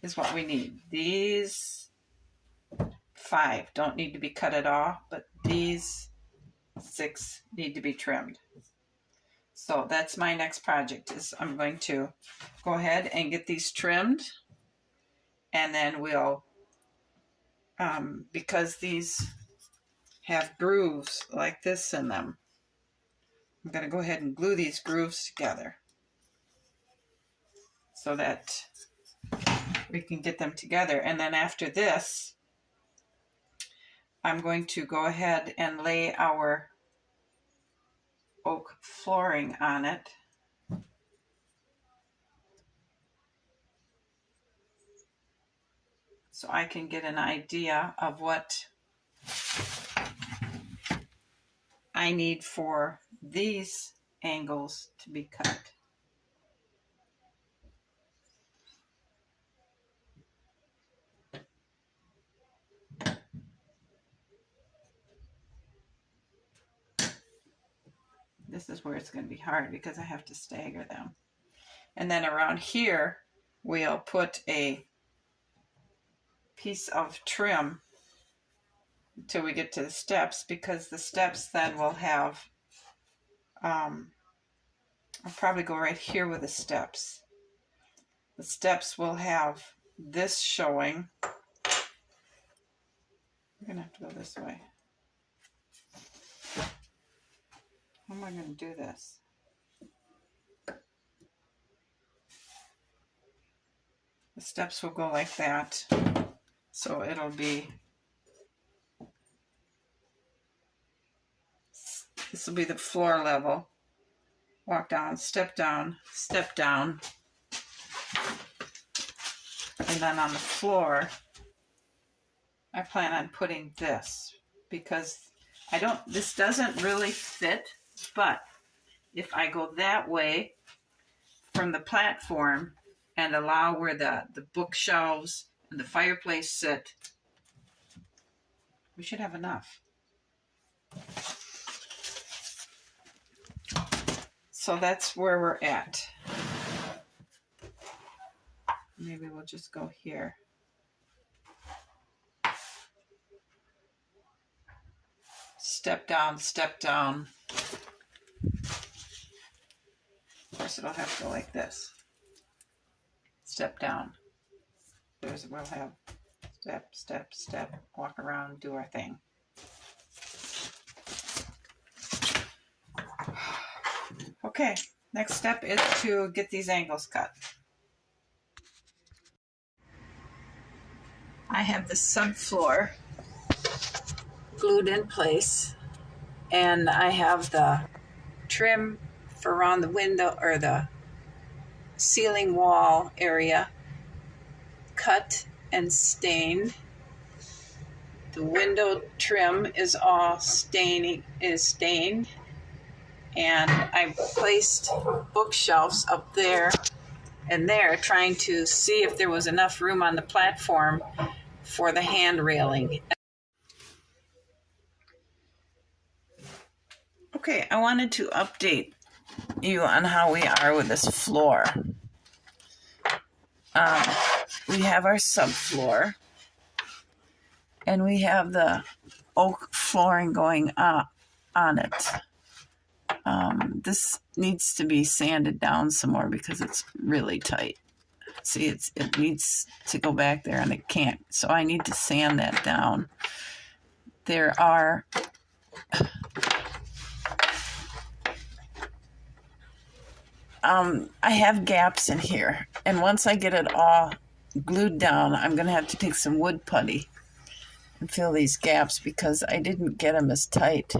is what we need. These 5 don't need to be cut at all, but these 6 need to be trimmed. So that's my next project, is I'm going to go ahead and get these trimmed, and then we'll, because these have grooves like this in them, I'm going to go ahead and glue these grooves together so that we can get them together. And then after this, I'm going to go ahead and lay our oak flooring on it. So I can get an idea of what I need for these angles to be cut. This is where it's going to be hard because I have to stagger them. And then around here, we'll put a piece of trim until we get to the steps, because the steps then will have, I'll probably go right here with the steps. The steps will have this showing. I'm going to have to go this way. How am I going to do this? The steps will go like that. So it'll be, this will be the floor level. Walk down, step down, step down. And then on the floor, I plan on putting this, because this doesn't really fit, but if I go that way from the platform and allow where the bookshelves and the fireplace sit, we should have enough. So that's where we're at. Maybe we'll just go here. Step down, step down. Of course, it'll have to go like this. Step down. We'll have step, step, step, walk around, do our thing. Okay, next step is to get these angles cut. I have the subfloor glued in place, and I have the trim for around the window or the ceiling wall area cut and stained. The window trim is all stained, and I placed bookshelves up there and there, trying to see if there was enough room on the platform for the hand railing. Okay, I wanted to update you on how we are with this floor. We have our subfloor, and we have the oak flooring going up on it. This needs to be sanded down some more because it's really tight. See, it needs to go back there and it can't. So I need to sand that down. There are I have gaps in here, and once I get it all glued down, I'm going to have to take some wood putty and fill these gaps because I didn't get them as tight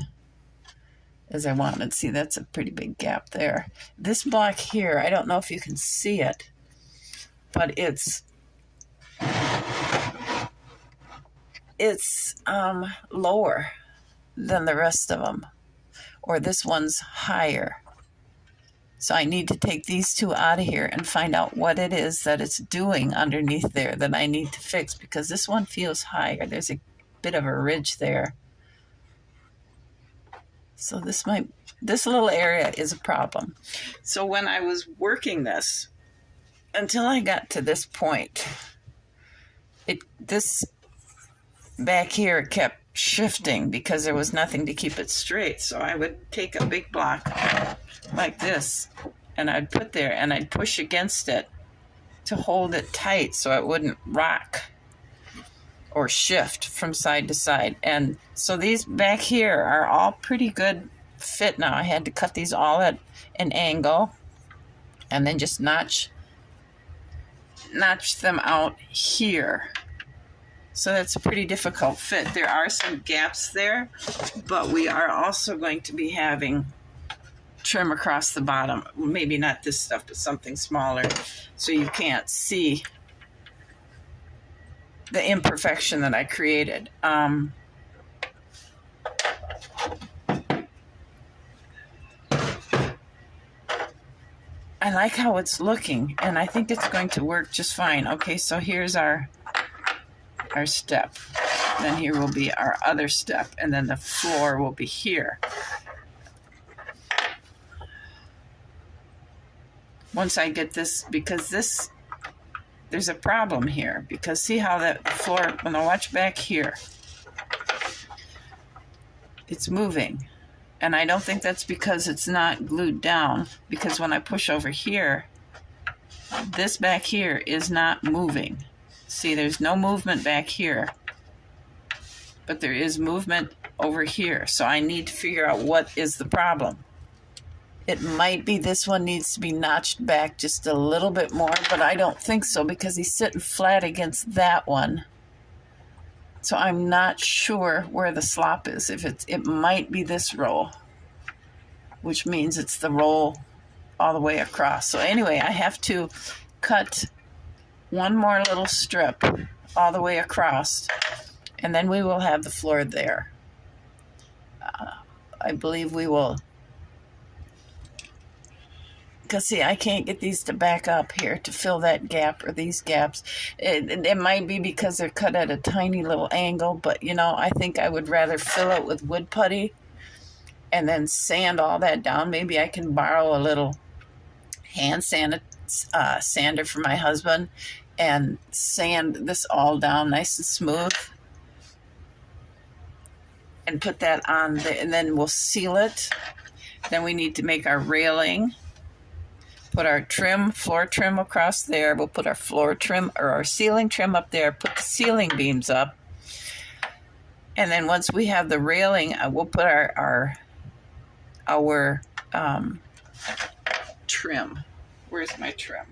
as I wanted. See, that's a pretty big gap there. This block here, I don't know if you can see it, but it's lower than the rest of them, or this one's higher. So I need to take these two out of here and find out what it is that it's doing underneath there that I need to fix, because this one feels higher. There's a bit of a ridge there. So this little area is a problem. So when I was working this, until I got to this point, this back here kept shifting because there was nothing to keep it straight. So I would take a big block like this and I'd put there and I'd push against it to hold it tight so it wouldn't rock or shift from side to side. And so these back here are all pretty good fit now. I had to cut these all at an angle and then just notch them out here. So that's a pretty difficult fit. There are some gaps there, but we are also going to be having trim across the bottom. Maybe not this stuff, but something smaller so you can't see the imperfection that I created. I like how it's looking, and I think it's going to work just fine. Okay, so here's our step. Then here will be our other step, and then the floor will be here. Once I get this, because there's a problem here, because see how that floor, when I watch back here, it's moving. And I don't think that's because it's not glued down, because when I push over here, this back here is not moving. See, there's no movement back here, but there is movement over here. So I need to figure out what is the problem. It might be this one needs to be notched back just a little bit more, but I don't think so because he's sitting flat against that one. So I'm not sure where the slop is. It might be this roll, which means it's the roll all the way across. So anyway, I have to cut one more little strip all the way across, and then we will have the floor there. I believe we will, because see, I can't get these to back up here to fill that gap or these gaps. It might be because they're cut at a tiny little angle, but you know, I think I would rather fill it with wood putty and then sand all that down. Maybe I can borrow a little hand sander for my husband and sand this all down nice and smooth and put that on there, and then we'll seal it. Then we need to make our railing, put our trim, floor trim across there. We'll put our floor trim or our ceiling trim up there, put the ceiling beams up. And then once we have the railing, we'll put our trim. Where's my trim?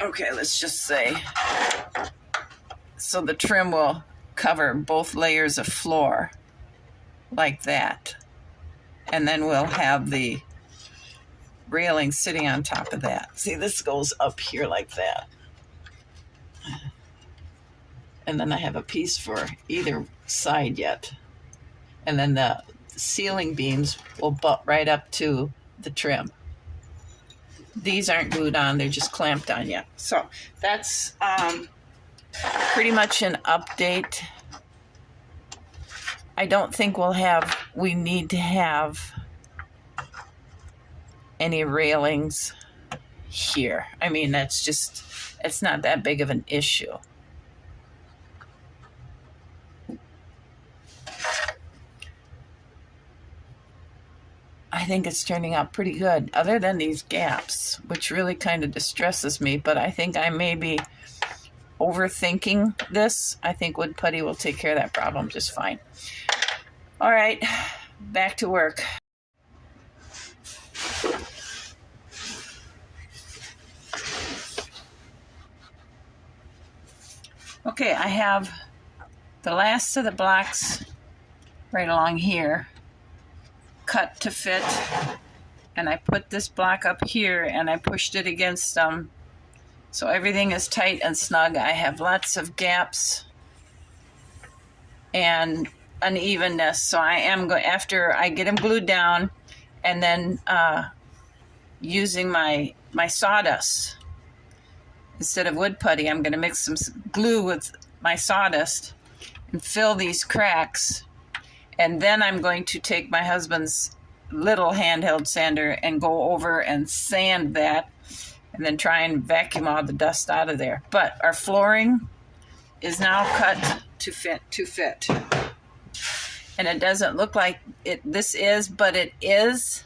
Okay, let's just say, so the trim will cover both layers of floor like that. And then we'll have the railing sitting on top of that. See, this goes up here like that. And then I have a piece for either side yet. And then the ceiling beams will butt right up to the trim. These aren't glued on, they're just clamped on yet. So that's pretty much an update. I don't think we need to have any railings here. I mean, it's not that big of an issue. I think it's turning out pretty good, other than these gaps, which really kind of distresses me, but I think I may be overthinking this. I think wood putty will take care of that problem just fine. All right, back to work. Okay, I have the last of the blocks right along here cut to fit, and I put this block up here and I pushed it against them, so everything is tight and snug. I have lots of gaps and unevenness, so I am going, after I get them glued down, and then using my sawdust instead of wood putty, I'm going to mix some glue with my sawdust and fill these cracks. And then I'm going to take my husband's little handheld sander and go over and sand that and then try and vacuum all the dust out of there. But our flooring is now cut to fit. And it doesn't look like this is, but it is.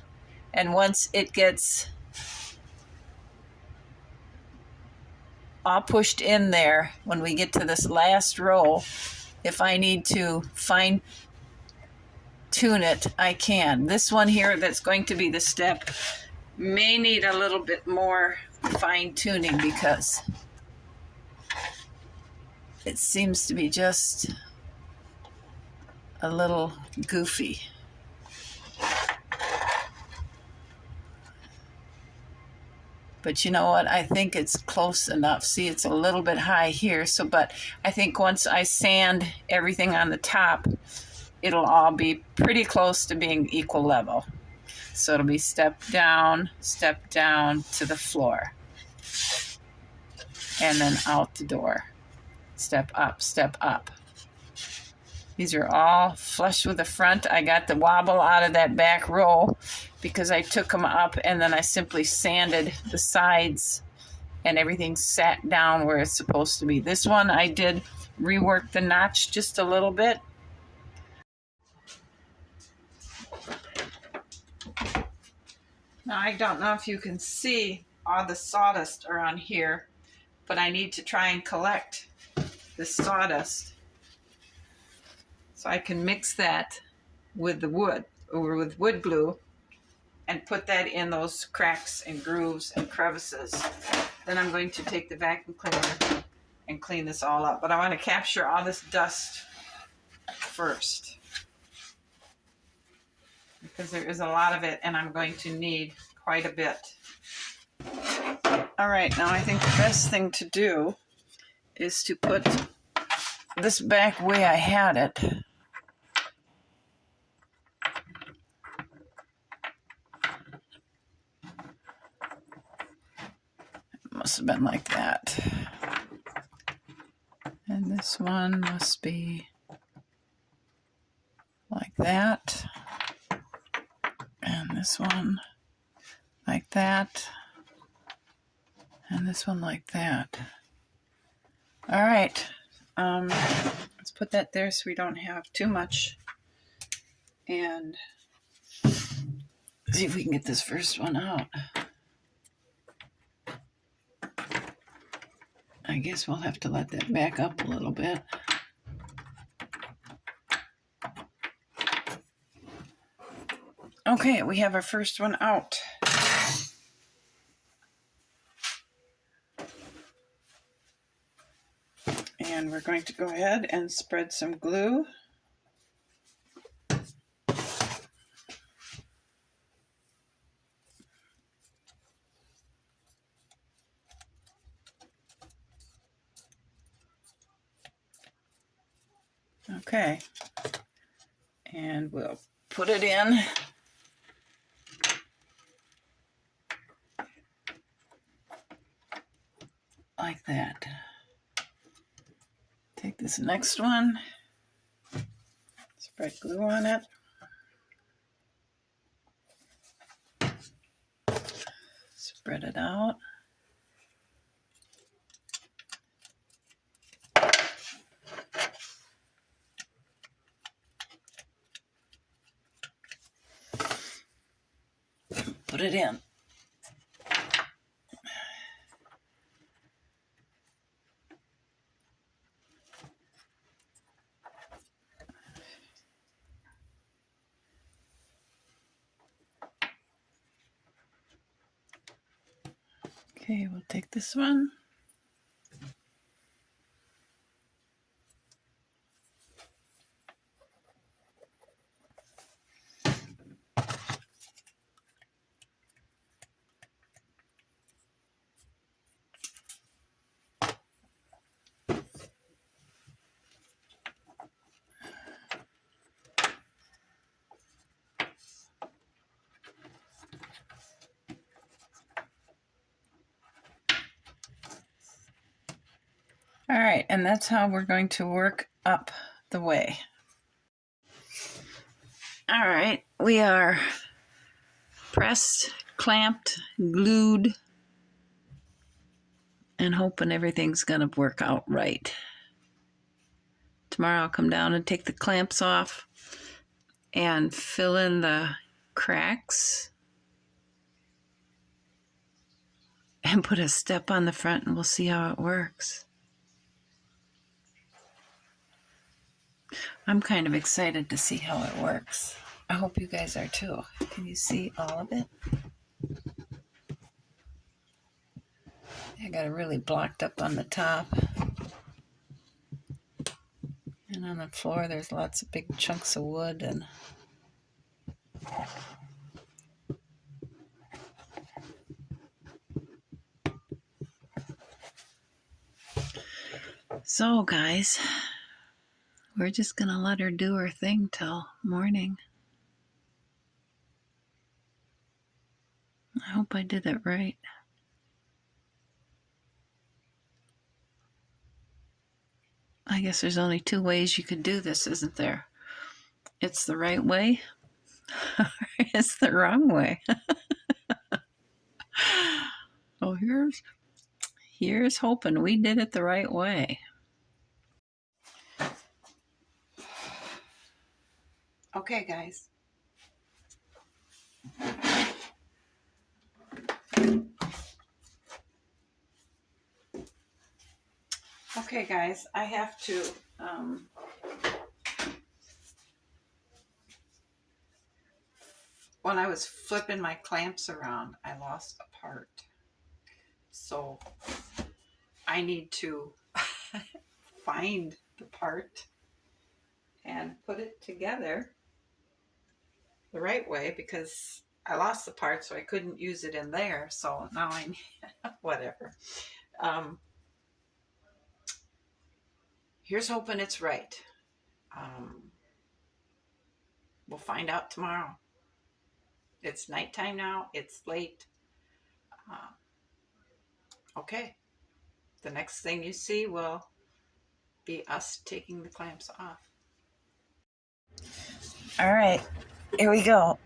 And once it gets all pushed in there, when we get to this last row, if I need to fine tune it, I can. This one here that's going to be the step may need a little bit more fine tuning because it seems to be just a little goofy. But you know what? I think it's close enough. See, it's a little bit high here. But I think once I sand everything on the top, it'll all be pretty close to being equal level. So it'll be step down to the floor. And then out the door. Step up, step up. These are all flush with the front. I got the wobble out of that back row because I took them up and then I simply sanded the sides and everything sat down where it's supposed to be. This one I did rework the notch just a little bit. Now I don't know if you can see all the sawdust around here, but I need to try and collect the sawdust. So I can mix that with the wood or with wood glue and put that in those cracks and grooves and crevices. Then I'm going to take the vacuum cleaner and clean this all up. But I want to capture all this dust first because there is a lot of it and I'm going to need quite a bit. All right, now I think the best thing to do is to put this back way I had it. Must have been like that. And this one must be like that. And this one like that. And this one like that. All right. Let's put that there so we don't have too much. And see if we can get this first one out. I guess we'll have to let that back up a little bit. Okay, we have our first one out. And we're going to go ahead and spread some glue. Okay, and we'll put it in. Like that. Take this next one, spread glue on it. Spread it out. Put it in. Okay, we'll take this one. All right, and that's how we're going to work up the way. All right, we are pressed, clamped, glued and hoping everything's going to work out right. Tomorrow I'll come down and take the clamps off and fill in the cracks and put a step on the front, and we'll see how it works. I'm kind of excited to see how it works. I hope you guys are too. Can you see all of it? I got it really blocked up on the top. And on the floor there's lots of big chunks of wood and so guys, we're just gonna let her do her thing till morning. I hope I did it right. I guess there's only two ways you could do this, isn't there? It's the right way or it's the wrong way. Oh, here's hoping we did it the right way. Okay, guys. Okay, guys, I have to when I was flipping my clamps around, I lost a part. So I need to find the part and put it together the right way, because I lost the part, so I couldn't use it in there. So now I need whatever. Here's hoping it's right. We'll find out tomorrow. It's nighttime now. It's late. Okay. The next thing you see will be us taking the clamps off. All right. Here we go.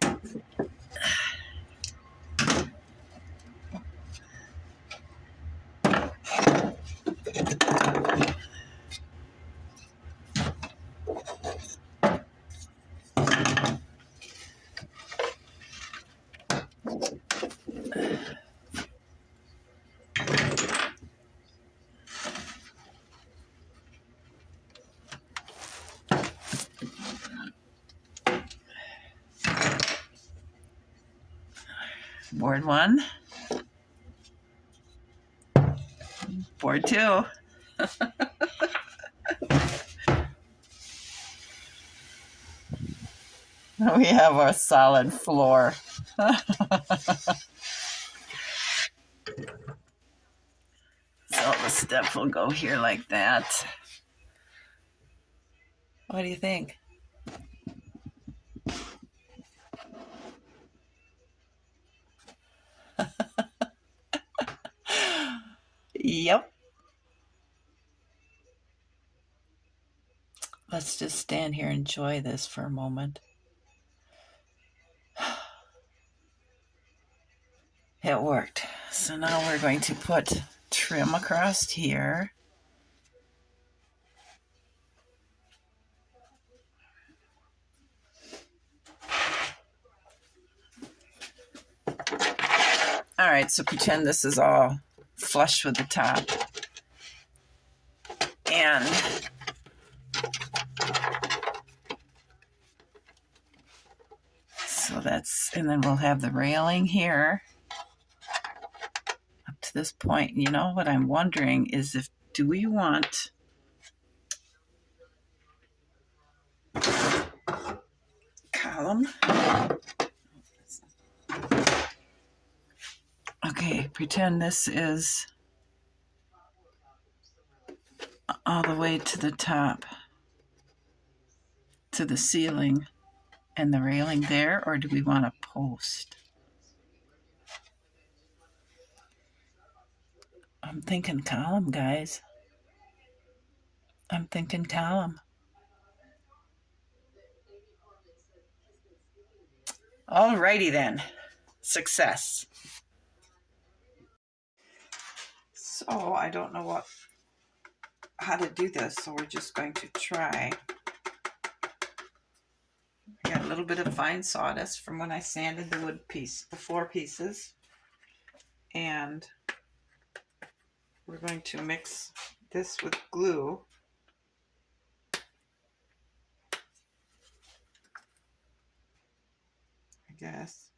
Board 1. Board 2. We have a solid floor. So the step will go here like that. What do you think? Yep. Let's just stand here and enjoy this for a moment. It worked. So now we're going to put trim across here. All right, so pretend this is all flush with the top. And so and then we'll have the railing here up to this point. You know what I'm wondering is do we want column? Okay, pretend this is all the way to the top, to the ceiling, and the railing there, or do we want a post? I'm thinking column, guys. I'm thinking column. Alrighty then. Success. So I don't know how to do this, so we're just going to try. I got a little bit of fine sawdust from when I sanded the floor pieces, and we're going to mix this with glue. I guess.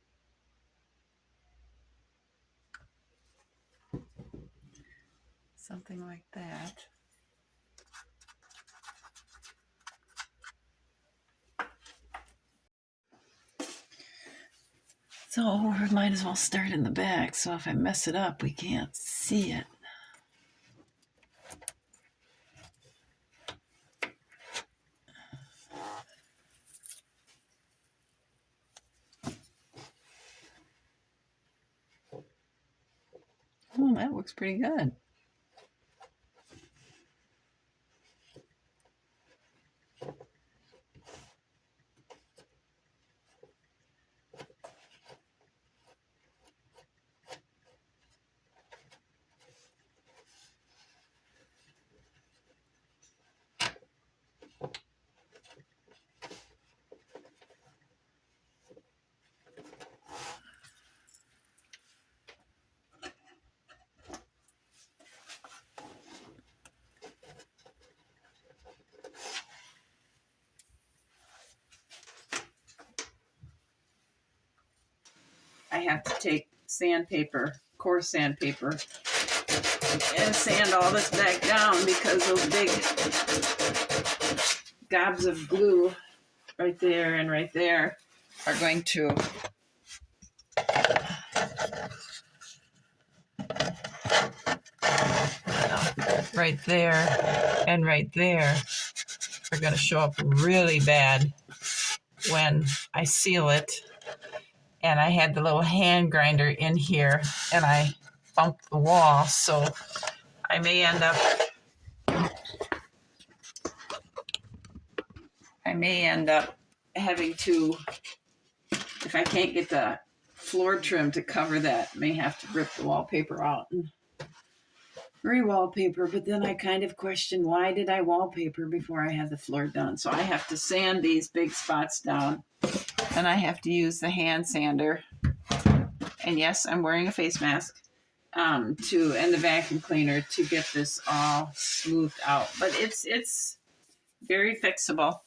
Something like that. So we might as well start in the back, so if I mess it up, we can't see it. Oh, that looks pretty good. I have to take sandpaper, coarse sandpaper, and sand all this back down because those big gobs of glue right there and right there are going to right there and right there are going to show up really bad when I seal it. And I had the little hand grinder in here and I bumped the wall, so I may end up having to, if I can't get the floor trim to cover that, may have to rip the wallpaper out and re-wallpaper. But then I kind of question, why did I wallpaper before I had the floor done? So I have to sand these big spots down, and I have to use the hand sander. And yes, I'm wearing a face mask and the vacuum cleaner to get this all smoothed out. But it's very fixable.